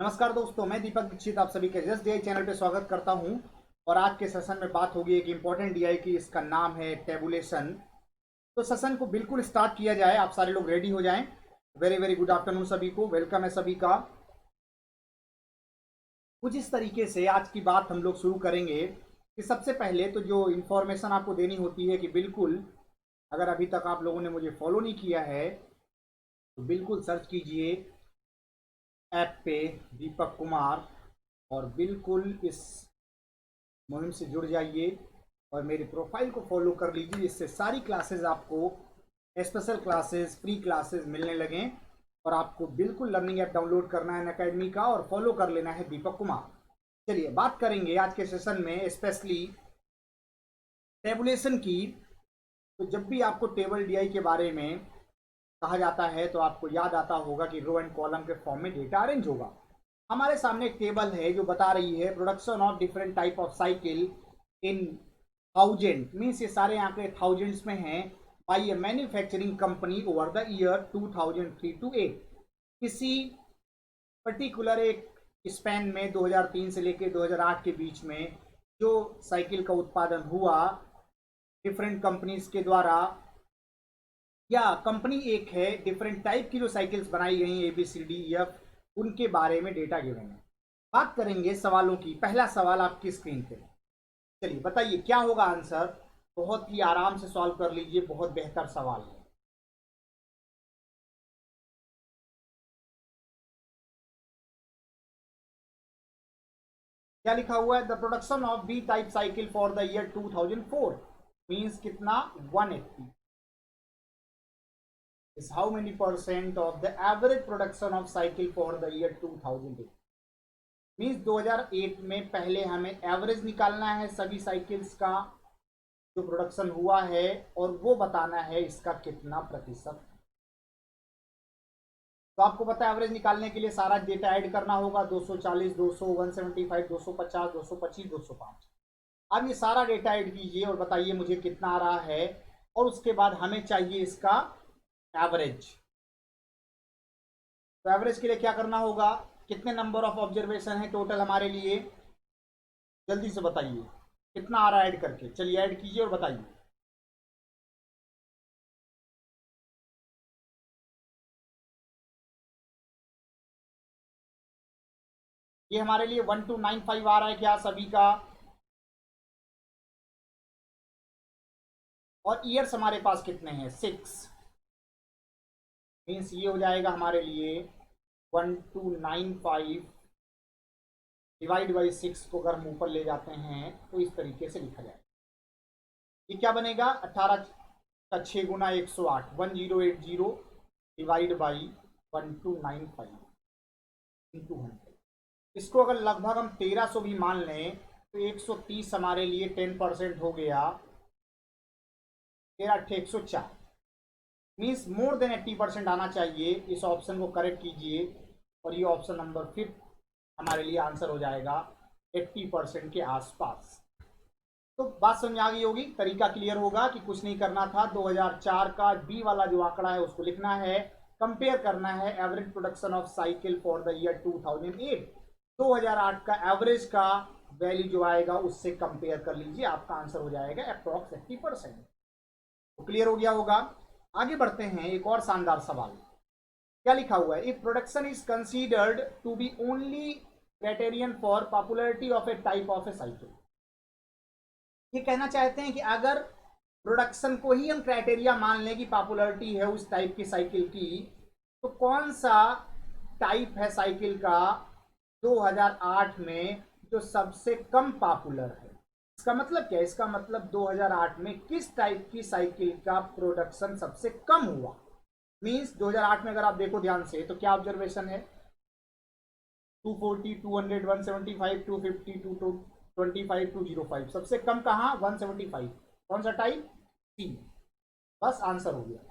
नमस्कार दोस्तों, मैं दीपक दीक्षित आप सभी के जस्ट डीआई चैनल पे स्वागत करता हूं। और आज के सेशन में बात होगी एक इम्पॉर्टेंट डीआई की, इसका नाम है टेबुलेशन। तो सेशन को बिल्कुल स्टार्ट किया जाए, आप सारे लोग रेडी हो जाएं। वेरी वेरी गुड आफ्टरनून सभी को, वेलकम है सभी का। कुछ इस तरीके से आज की बात हम लोग शुरू करेंगे कि सबसे पहले तो जो इन्फॉर्मेशन आपको देनी होती है कि बिल्कुल अगर अभी तक आप लोगों ने मुझे फॉलो नहीं किया है तो बिल्कुल सर्च कीजिए ऐप पे दीपक कुमार और बिल्कुल इस मुहिम से जुड़ जाइए और मेरी प्रोफाइल को फॉलो कर लीजिए, जिससे सारी क्लासेस आपको, स्पेशल क्लासेस, फ्री क्लासेस मिलने लगें। और आपको बिल्कुल लर्निंग ऐप डाउनलोड करना है अकेडमी का और फॉलो कर लेना है दीपक कुमार। चलिए बात करेंगे आज के सेशन में स्पेशली टेबुलेशन की। तो जब भी आपको टेबल डीआई के बारे में कहा जाता है तो आपको याद आता होगा कि रो एंड कॉलम के फॉर्म में डेटा अरेंज होगा। हमारे सामने एक टेबल है जो बता रही है production of different type of cycle in thousand, means ये सारे आंकड़े थाउजेंड्स में हैं, by a manufacturing company over the year 2003 to 8। किसी पर्टिकुलर एक स्पैन में 2003 से लेकर 2008 के बीच में जो साइकिल का उत्पादन हुआ डिफरेंट कंपनीज के द्वारा, या कंपनी एक है, डिफरेंट टाइप की जो साइकिल्स बनाई गई हैं ABCDEF, उनके बारे में डेटा गिवन है। बात करेंगे सवालों की। पहला सवाल आपकी स्क्रीन पे, चलिए बताइए क्या होगा आंसर। बहुत ही आराम से सॉल्व कर लीजिए, बहुत बेहतर सवाल है। क्या लिखा हुआ है? The production of B type cycle for the year 2004 means कितना? 180 is how many percent of the average production of cycle for the year 2008। Means 2008 में पहले हमें एवरेज निकालना है सभी साइकिल्स का जो प्रोडक्शन हुआ है, और वो बताना है इसका कितना प्रतिशत। तो आपको पता है एवरेज निकालने के लिए सारा डेटा ऐड करना होगा, 240, 200, 175, 250, 225, 205। अब ये सारा डेटा ऐड कीजिए और बताइए मुझे कितना आ रहा है, और उसके बाद हमें चाहिए इसका एवरेज। तो एवरेज के लिए क्या करना होगा? कितने नंबर ऑफ ऑब्जर्वेशन है टोटल हमारे लिए? जल्दी से बताइए कितना आ रहा है ऐड करके। चलिए ऐड कीजिए और बताइए। ये हमारे लिए 1295 आ रहा है क्या सभी का? और ईयर्स हमारे पास कितने हैं? 6। मीन्स ये हो जाएगा हमारे लिए 1295 डिवाइड बाई 6 को अगर हम ऊपर ले जाते हैं तो इस तरीके से लिखा जाएगा। ये क्या बनेगा? 18 का 6 गुना 108, 1080 डिवाइड बाई 1295 इंटू 100। इसको अगर लगभग हम 1300 भी मान लें तो 130 हमारे लिए 10% हो गया, 13 104। मीन्स मोर देन 80% आना चाहिए। इस ऑप्शन को करेक्ट कीजिए और ये ऑप्शन नंबर 5 हमारे लिए आंसर हो जाएगा 80% के आसपास। तो बात समझ आ गई होगी, तरीका क्लियर होगा कि कुछ नहीं करना था। 2004 का बी वाला जो आंकड़ा है उसको लिखना है, कंपेयर करना है average production of cycle for the year 2008। 2008 का एवरेज का वैल्यू जो आएगा उससे कंपेयर कर लीजिए, आपका आंसर हो जाएगा अप्रॉक्स 80%। तो क्लियर हो गया होगा। आगे बढ़ते हैं, एक और शानदार सवाल। क्या लिखा हुआ है? If production is considered to be only criterion for popularity of a type of a cycle. ये कहना चाहते हैं कि अगर प्रोडक्शन को ही हम क्राइटेरिया मान लें कि पॉपुलरिटी है उस टाइप की साइकिल की, तो कौन सा टाइप है साइकिल का 2008 में जो सबसे कम पॉपुलर है? इसका मतलब क्या है? इसका मतलब 2008 में किस टाइप की साइकिल का प्रोडक्शन सबसे कम हुआ। मींस 2008 में अगर आप देखो ध्यान से तो क्या ऑब्जर्वेशन है? 240, 200, 175, 250, 225, 205। सबसे कम कहाँ? 175। कौन सा टाइप? सी। बस आंसर हो गया।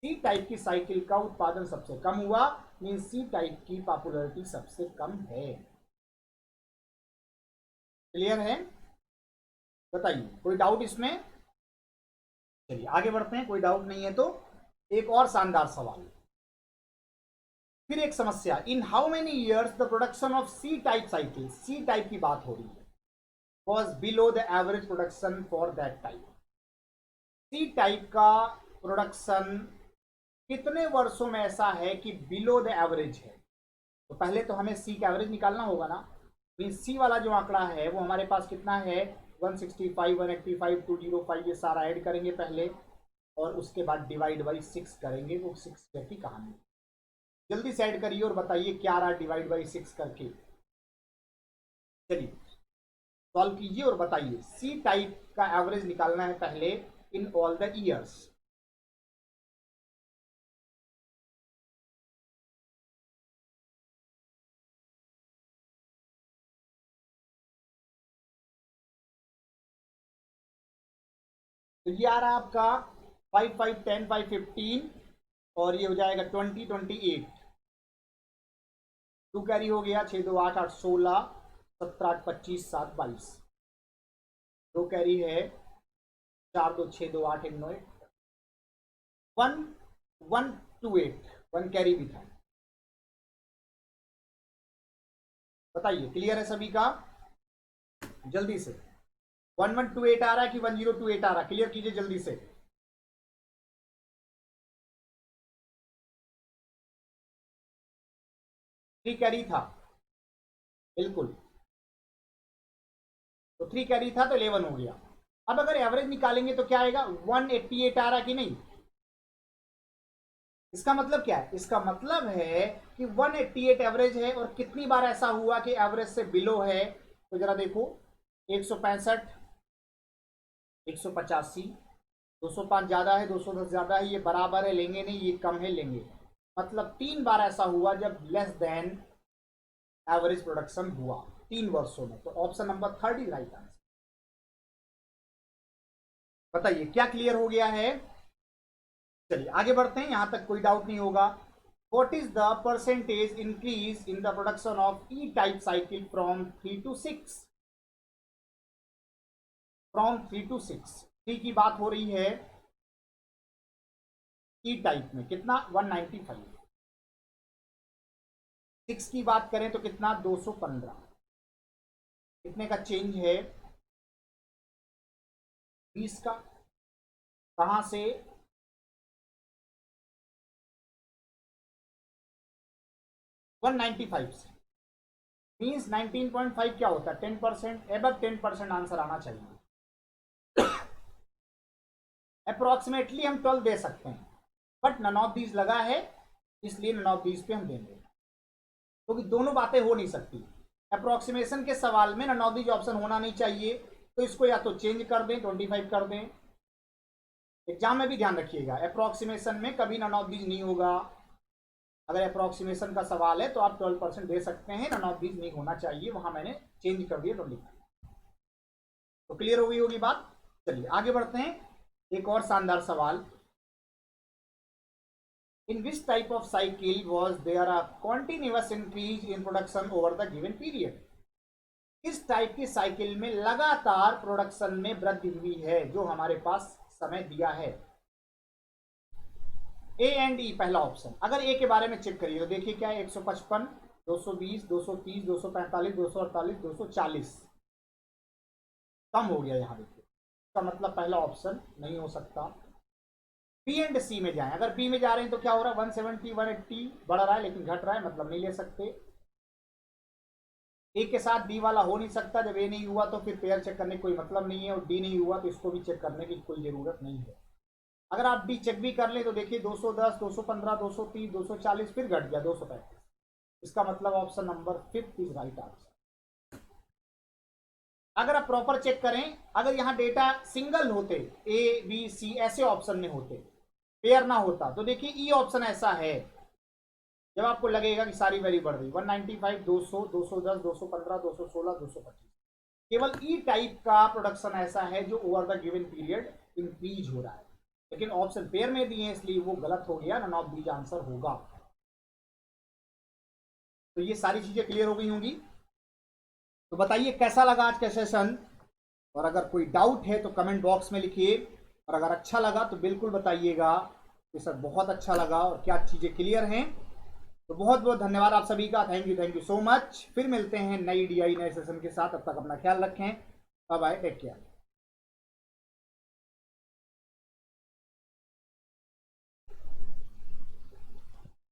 सी टाइप की साइकिल का उत्पादन सबसे कम हुआ, मीन सी टाइप की पॉपुलैरिटी सबसे कम है। क्लियर है? बताइए कोई डाउट इसमें? चलिए आगे बढ़ते हैं, कोई डाउट नहीं है तो एक और शानदार सवाल। फिर एक समस्या, in how many years the production of C type cycle, C type की बात हो रही है, was below the average production for that type. C type का प्रोडक्शन कितने वर्षों में ऐसा है कि बिलो द एवरेज है। तो पहले तो हमें सी का एवरेज निकालना होगा ना। मीन सी वाला जो आंकड़ा है वो हमारे पास कितना है, 165, 185, 205, ये सारा ऐड करेंगे पहले और उसके बाद डिवाइड बाई 6 करेंगे। वो 6 की कहानी, जल्दी से ऐड करिए और बताइए क्या रहा डिवाइड बाई 6 करके। चलिए सॉल्व कीजिए और बताइए। सी टाइप का एवरेज निकालना है पहले इन ऑल द ईयर्स। तो ये आ रहा है आपका 5, 5, 10, 5, 15 और ये हो जाएगा 20, 28। 2 कैरी हो गया, 6, 2, 8, 8, 16, 17, 8, 25, 7, 22। 2 कैरी है, 4, 2, 6, 2, 8, 1, 9, 1, 1, 2, 8, 1 कैरी भी था। बताइए क्लियर है सभी का, जल्दी से। 1128 आ रहा है कि 1028 आ रहा है, क्लियर कीजिए जल्दी से। थ्री कैरी था, बिल्कुल। तो 3 कैरी था तो 11 हो गया। अब अगर एवरेज निकालेंगे तो क्या आएगा, 188 आ रहा कि नहीं। इसका मतलब क्या है, इसका मतलब है कि 188 एवरेज है और कितनी बार ऐसा हुआ कि एवरेज से बिलो है। तो जरा देखो, 165, 185, 205 ज्यादा है, 210 ज्यादा है, ये बराबर है लेंगे नहीं, ये कम है लेंगे। मतलब 3 बार ऐसा हुआ जब लेस देन एवरेज प्रोडक्शन हुआ 3 वर्षों में। तो option number 3 is right answer. बताइए क्या क्लियर हो गया है। चलिए आगे बढ़ते हैं, यहां तक कोई डाउट नहीं होगा। What is the percentage increase in the production of E-type cycle from 3 to 6? From 3 to 6, 3 की बात हो रही है। E-type में कितना, 195। 6 की बात करें तो कितना, 215। कितने का चेंज है, 20 का। कहां से, 195 से। मीन्स 19.5 क्या होता है, 10%, एबव 10% आंसर आना चाहिए। अप्रोक्सीमेटली हम 12 दे सकते हैं, बट नन ऑफ दीज लगा है, इसलिए नन ऑफ दीज पे हम देंगे, क्योंकि तो दोनों बातें हो नहीं सकती। अप्रोक्सीमेशन के सवाल में नन ऑफ दीज ऑप्शन होना नहीं चाहिए, तो इसको या तो चेंज कर दें, 25 कर दें। एग्जाम में भी ध्यान रखिएगा, अप्रोक्सीमेशन में कभी नन ऑफ दीज नहीं होगा। अगर अप्रोक्सीमेशन का सवाल है तो आप 12% दे सकते हैं, नन ऑफ दीज नहीं होना चाहिए, वहां मैंने चेंज कर दिया 25। तो क्लियर हो गई होगी बात। चलिए आगे बढ़ते हैं, एक और शानदार सवाल। In which type of cycle was there a continuous increase in production over the given period? इस टाइप की साइकिल में लगातार प्रोडक्शन में वृद्धि हुई है, जो हमारे पास समय दिया है। ए एंड ई पहला ऑप्शन। अगर ए के बारे में चेक करिए तो देखिए क्या है, 155, 220, 230, 245, 248, 240। कम हो गया यहाँ देखिए, इसका मतलब पहला ऑप्शन नहीं हो सकता। बी एंड सी में जाएं, अगर बी में जा रहे हैं तो क्या हो रहा है, 170, 180 बढ़ रहा है लेकिन घट रहा है, मतलब नहीं ले सकते। ए के साथ डी वाला हो नहीं सकता, जब ए नहीं हुआ तो फिर पेयर चेक करने कोई मतलब नहीं है, और डी नहीं हुआ तो इसको भी चेक करने की कोई जरूरत नहीं है। अगर आप डी चेक भी कर ले तो देखिए 210, 215, 230, 240, फिर घट गया 235। इसका मतलब option number 5 is right answer. अगर आप प्रॉपर चेक करें, अगर यहां डेटा सिंगल होते, ए बी सी ऐसे ऑप्शन में होते, पेयर ना होता, तो देखिए ई ऑप्शन ऐसा है जब आपको लगेगा कि सारी वैल्यू बढ़ गई, 195, 200, 210, 215, 216, 225। केवल ई टाइप का प्रोडक्शन ऐसा है जो over the given period increase हो रहा है, लेकिन ऑप्शन पेयर में दिए हैं इसलिए वो गलत हो गया, नन ऑफ दीज आंसर होगा। तो ये सारी चीजें क्लियर हो गई होंगी। तो बताइए कैसा लगा आज का सेशन, और अगर कोई डाउट है तो कमेंट बॉक्स में लिखिए, और अगर अच्छा लगा तो बिल्कुल बताइएगा कि सर बहुत अच्छा लगा और क्या चीजें क्लियर हैं। तो बहुत बहुत धन्यवाद आप सभी का, थैंक यू सो मच। फिर मिलते हैं नई DI नए सेशन के साथ, तब तक अपना ख्याल रखें, बाय बाय, टेक केयर।